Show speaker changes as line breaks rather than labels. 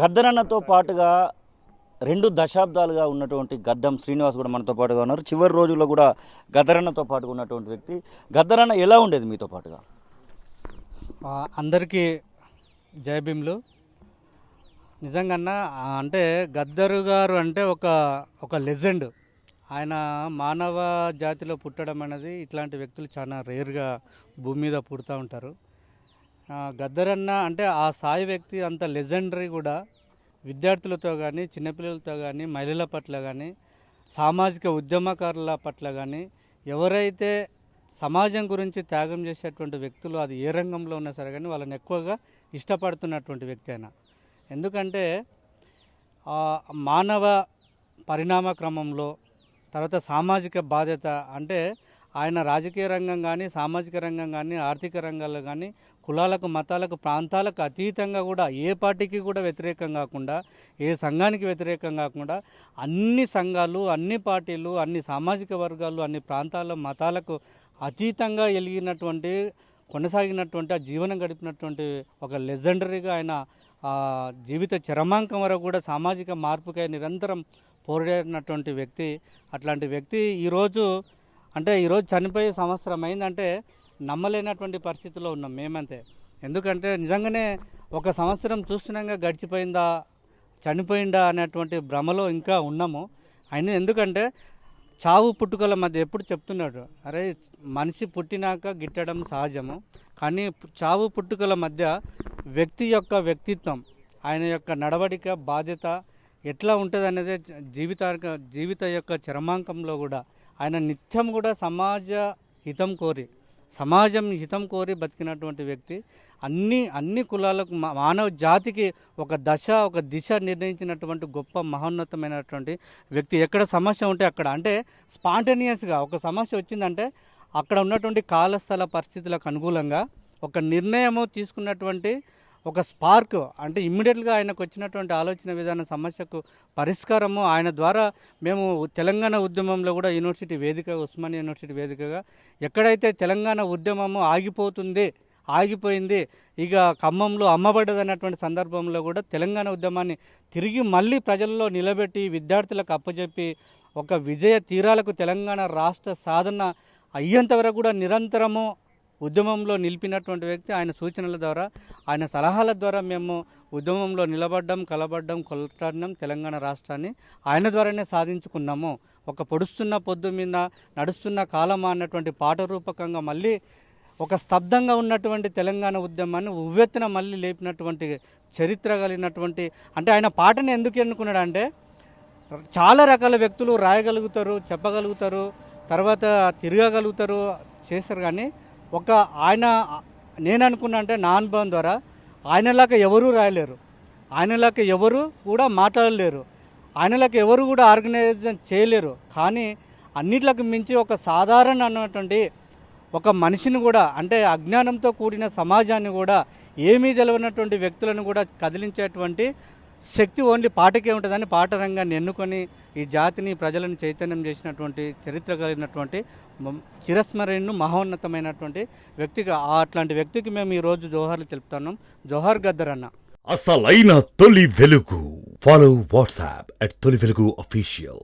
గద్దరన్నతో పాటుగా 2 దశాబ్దాలుగా ఉన్నటువంటి గడ్డం శ్రీనివాస్ కూడా మనతో పాటుగా ఉన్నారు. చివరి రోజుల్లో కూడా గద్దరన్నతో పాటుగా ఉన్నటువంటి వ్యక్తి. గద్దరన్న ఎలా ఉండేది మీతో పాటుగా?
అందరికీ జై భీమ్లు. నిజంగా అంటే గద్దరు గారు అంటే ఒక లెజెండ్. ఆయన మానవ జాతిలో పుట్టడం అనేది ఇట్లాంటి వ్యక్తులు చాలా రేర్గా భూమి మీద పుడుతూ ఉంటారు. గద్దరన్న అంటే ఆ స్థాయి వ్యక్తి అంత లెజెండరీ కూడా విద్యార్థులతో కానీ, చిన్నపిల్లలతో కానీ, మహిళల పట్ల కానీ, సామాజిక ఉద్యమకారుల పట్ల కానీ, ఎవరైతే సమాజం గురించి త్యాగం చేసేటువంటి వ్యక్తులు అది ఏ రంగంలో ఉన్నా సరే కానీ వాళ్ళని ఎక్కువగా ఇష్టపడుతున్నటువంటి వ్యక్తి అయినా. ఎందుకంటే మానవ పరిణామ క్రమంలో తర్వాత సామాజిక బాధ్యత అంటే ఆయన రాజకీయ రంగం కానీ, సామాజిక రంగం కానీ, ఆర్థిక రంగాల్లో కానీ కులాలకు, మతాలకు, ప్రాంతాలకు అతీతంగా కూడా ఏ పార్టీకి కూడా వ్యతిరేకం కాకుండా, ఏ సంఘానికి వ్యతిరేకం కాకుండా అన్ని సంఘాలు, అన్ని పార్టీలు, అన్ని సామాజిక వర్గాలు, అన్ని ప్రాంతాల మతాలకు అతీతంగా ఎలిగినటువంటి కొనసాగినటువంటి ఆ జీవనం గడిపినటువంటి ఒక లెజెండరీగా ఆయన జీవిత చరమాంకం వరకు కూడా సామాజిక మార్పుకై నిరంతరం పోరాడినటువంటి వ్యక్తి. అట్లాంటి వ్యక్తి ఈరోజు చనిపోయే సంవత్సరం అయిందంటే నమ్మలేనటువంటి పరిస్థితిలో ఉన్నాం మేమంతే. ఎందుకంటే నిజంగానే ఒక సంవత్సరం చూస్తున్నాగా గడిచిపోయిందా, చనిపోయిందా అనేటువంటి భ్రమలో ఇంకా ఉన్నాము. ఆయన ఎందుకంటే చావు పుట్టుకల మధ్య ఎప్పుడు చెప్తున్నాడు, అరే మనిషి పుట్టినాక గిట్టడం సహజము, కానీ చావు పుట్టుకల మధ్య వ్యక్తి యొక్క వ్యక్తిత్వం, ఆయన యొక్క నడవడిక, బాధ్యత ఎట్లా ఉంటుంది అనేది జీవిత యొక్క చరమాంకంలో కూడా ఆయన నిత్యం కూడా సమాజం హితం కోరి బతికినటువంటి వ్యక్తి. అన్ని కులాలకు, మానవ జాతికి ఒక దిశ నిర్ణయించినటువంటి గొప్ప మహోన్నతమైనటువంటి వ్యక్తి. ఎక్కడ సమస్య ఉంటే అక్కడ అంటే స్పాంటేనియస్గా ఒక సమస్య వచ్చిందంటే అక్కడ ఉన్నటువంటి కాలస్థల పరిస్థితులకు అనుకూలంగా ఒక నిర్ణయము తీసుకున్నటువంటి ఒక స్పార్క్ అంటే ఇమ్మీడియట్గా ఆయనకు వచ్చినటువంటి ఆలోచన విధాన సమస్యకు పరిష్కారము ఆయన ద్వారా. మేము తెలంగాణ ఉద్యమంలో కూడా ఉస్మానియా యూనివర్సిటీ వేదికగా ఎక్కడైతే తెలంగాణ ఉద్యమము ఆగిపోయింది ఇక ఖమ్మంలో అమ్మబడ్డదన్నటువంటి సందర్భంలో కూడా తెలంగాణ ఉద్యమాన్ని తిరిగి మళ్ళీ ప్రజల్లో నిలబెట్టి విద్యార్థులకు అప్పచెప్పి ఒక విజయ తీరాలకు తెలంగాణ రాష్ట్ర సాధన అయ్యేంత వరకు కూడా నిరంతరము ఉద్యమంలో నిలిపినటువంటి వ్యక్తి. ఆయన సూచనల ద్వారా, ఆయన సలహాల ద్వారా మేము ఉద్యమంలో నిలబడ్డం, కలబడ్డం, కొట్లాడినాం. తెలంగాణ రాష్ట్రాన్ని ఆయన ద్వారానే సాధించుకున్నాము. ఒక పొడుస్తున్న పొద్దు మీద నడుస్తున్న కాలమా అన్నటువంటి పాట రూపకంగా మళ్ళీ ఒక స్తబ్దంగా ఉన్నటువంటి తెలంగాణ ఉద్యమాన్ని ఉవ్వెత్తున మళ్ళీ లేపినటువంటి చరిత్ర కలిగినటువంటి అంటే ఆయన పాటను ఎందుకు ఎన్నుకున్నాడు అంటే చాలా రకాల వ్యక్తులు రాయగలుగుతారు, చెప్పగలుగుతారు, తర్వాత తిరగగలుగుతారు, చేస్తారు. కానీ నేను అనుకున్నా అంటే నా అనుభవం ద్వారా ఆయనలాగా ఎవరూ రాయలేరు, ఆయనలాగా ఎవరు కూడా మాట్లాడలేరు, ఆయనలాగా ఎవరు కూడా ఆర్గనైజేషన్ చేయలేరు. కానీ అన్నిట్లకు మించి ఒక సాధారణ అన్నటువంటి ఒక మనిషిని కూడా అంటే అజ్ఞానంతో కూడిన సమాజాన్ని కూడా ఏమీ తెలియనటువంటి వ్యక్తులను కూడా కదిలించేటువంటి శక్తి ఓన్లీ పాటకే ఉంటుందని పాట రంగాన్ని ఎన్నుకొని ఈ జాతిని, ప్రజలను చైతన్యం చేసినటువంటి చరిత్ర కలిగినటువంటి చిరస్మరణీయ మహోన్నతమైనటువంటి వ్యక్తిగా అట్లాంటి వ్యక్తికి మేము ఈరోజు జోహార్లు తెలుపుతున్నాం. జోహార్ గద్దరన్న.
అసలైన తొలి వెలుగు. ఫాలో వాట్సాప్ @తొలి వెలుగు అఫీషియల్.